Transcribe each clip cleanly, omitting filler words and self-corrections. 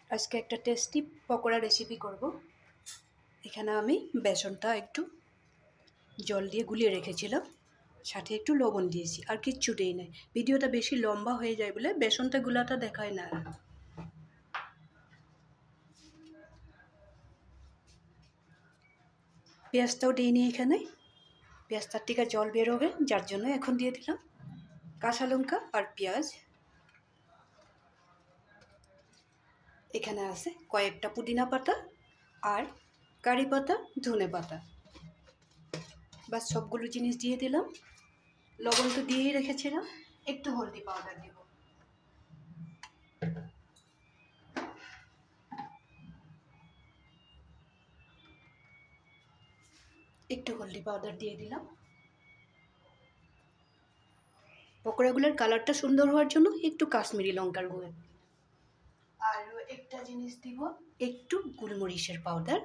আজকে একটা tasty pakora recipe করব। এখানে আমি বেসনটা একটু জল দিয়ে গুলিয়ে রেখেছিলাম, সাথে একটু লবণ দিয়েছি, আর কিচ্ছু দেই নাই। ভিডিওটা বেশি লম্বা হয়ে যায় বলে বেসনটা গুলাটা দেখায় না। পেঁয়াজটাও দিইনি এখানে, পেঁয়াজটার থেকে জল বেরোবে, যার জন্য এখন দিয়ে দিলাম কাঁচা লঙ্কা আর পেঁয়াজ। এখানে আছে কয়েকটা পুদিনা পাতা আর কারি পাতা, ধনে পাতা। বাস সবগুলো জিনিস দিয়ে দিলাম। লবণ তো দিয়েই রেখেছিলাম, একটু হলদি পাউডার দিব। একটু হলদি পাউডার দিয়ে দিলাম। পকোড়াগুলোর কালারটা সুন্দর হওয়ার জন্য একটু কাশ্মীরি লঙ্কার গুঁড়ো। আর একটা জিনিস দিব, একটু গোলমরিচের পাউডার।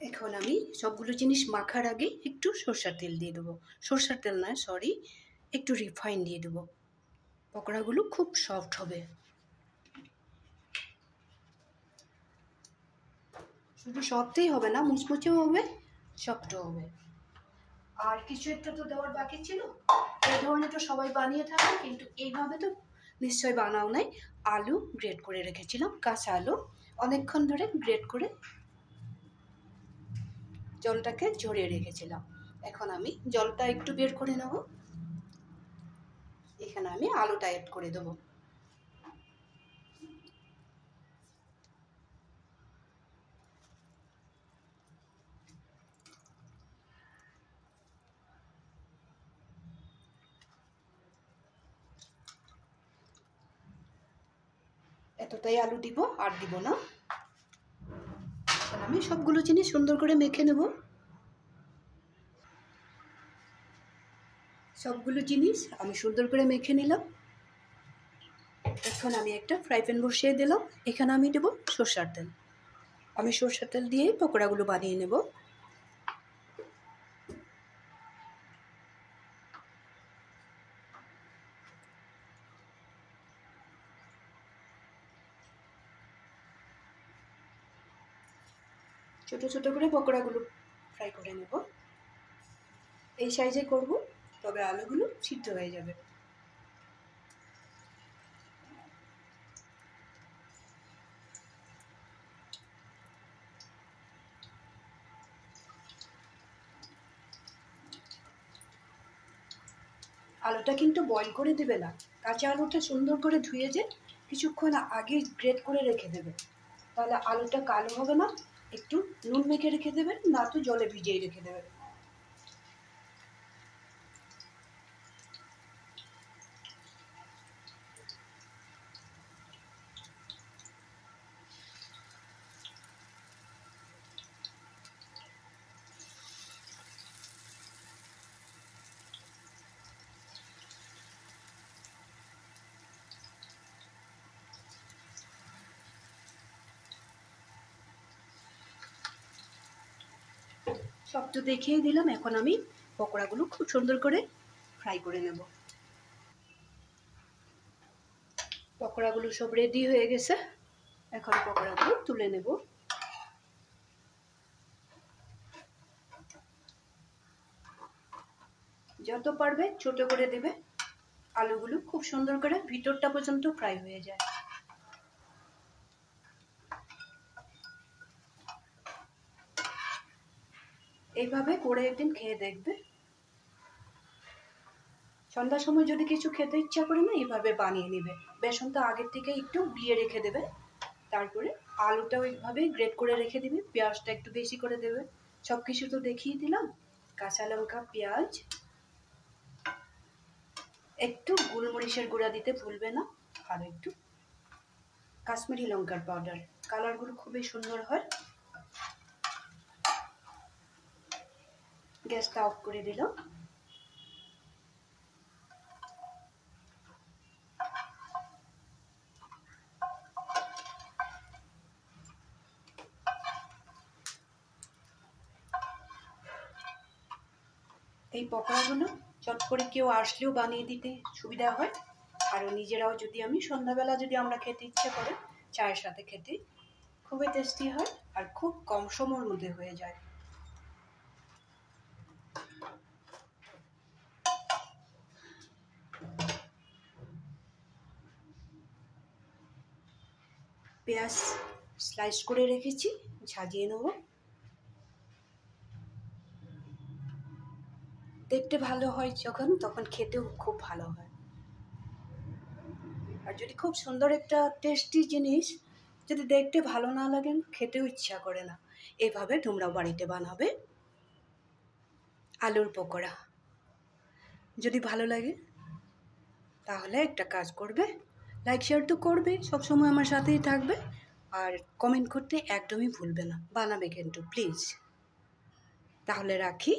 এখন আমি সবগুলো জিনিস মাখার আগে একটু সরষের তেল দিয়ে দেবো। সরষের তেল নয়, সরি, একটু রিফাইন দিয়ে দেবো। পকোড়াগুলো খুব সফট হবে। শুধু সফটই হবে না, মুচমুচেও হবে, সফটও হবে। আর কিছু একটা তো দেওয়ার বাকি ছিল। এই ধরনের তো সবাই বানিয়ে থাকে, কিন্তু এইভাবে তো নিশ্চয় বানাও নাই। আলু গ্রেট করে রেখেছিলাম, কাঁচা আলু অনেকক্ষণ ধরে গ্রেট করে জলটাকে ঝরিয়ে রেখেছিলাম। এখন আমি জলটা একটু বের করে নেব। এখানে আমি আলুটা অ্যাড করে দেবো। এতটাই আলু দিব, আর দিব না। এখন আমি সবগুলো জিনিস সুন্দর করে মেখে নেব। সবগুলো জিনিস আমি সুন্দর করে মেখে নিলাম। এখন আমি একটা ফ্রাই প্যান বসিয়ে দিলাম। এখানে আমি দেবো সরষের তেল। আমি সরষের তেল দিয়ে পকোড়াগুলো বানিয়ে নেব। ছোট ছোট করে পকোড়াগুলো ফ্রাই করে নেব। এই সাইজে করব, তবে আলুগুলো সিদ্ধ হয়ে যাবে। আলুটা কিন্তু বয়েল করে দেবে না, কাঁচা আলুটা সুন্দর করে ধুয়ে যে কিছুক্ষণ আগে গ্রেট করে রেখে দেবে, তাহলে আলুটা কালো হবে না। একটু নুন মেখে রেখে দেবে, না তো জলে ভিজিয়ে রেখে দেবে। সব তো দেখিয়ে দিলাম। এখন আমি পকোড়াগুলো খুব সুন্দর করে ফ্রাই করে নেব। পকোড়াগুলো সব রেডি হয়ে গেছে। এখন পকোড়াগুলো তুলে নেব। যত পারবে ছোট করে দেবে, আলুগুলো খুব সুন্দর করে ভিতরটা পর্যন্ত ফ্রাই হয়ে যায়। এইভাবে করে একদিন খেয়ে দেখবে। সন্ধ্যার সময় যদি কিছু খেতে ইচ্ছা করে না, এইভাবে বানিয়ে নেবে। বেসনটা আগের থেকে একটু গুলিয়ে রেখে দেবে, তারপরে আলুটাও এইভাবে গ্রেট করে রেখে দিবে, পেঁয়াজটা একটু বেশি করে দেবে। সব কিছু তো দেখিয়ে দিলাম। কাঁচা লঙ্কা, পেঁয়াজ, একটু গোলমরিচের গুঁড়া দিতে ভুলবে না, আর একটু কাশ্মীরি লঙ্কার পাউডার। কালারগুলো খুবই সুন্দর হয়। গ্যাসটা অফ করে দিলাম। এই পকোড়াগুলো চট করে কেউ আসলেও বানিয়ে দিতে সুবিধা হয়। আর নিজেরাও যদি আমি সন্ধ্যাবেলা যদি আমরা খেতে ইচ্ছে করে চায়ের সাথে খেতে খুবই টেস্টি হয় আর খুব কম সময়ের মধ্যে হয়ে যায়। পেঁয়াজ স্লাইস করে রেখেছি, সাজিয়ে নেব। দেখতে ভালো হয় যখন, তখন খেতেও খুব ভালো হয়। আর যদি খুব সুন্দর একটা টেস্টি জিনিস যদি দেখতে ভালো না লাগে, খেতেও ইচ্ছা করে না। এভাবে তোমরাও বাড়িতে বানাবে আলুর পকোড়া। যদি ভালো লাগে তাহলে একটা কাজ করবে, লাইক শেয়ার তো করবে, সবসময় আমার সাথেই থাকবে। আর কমেন্ট করতে একদমই ভুলবে না, বানাবে কিন্তু প্লিজ। তাহলে রাখি।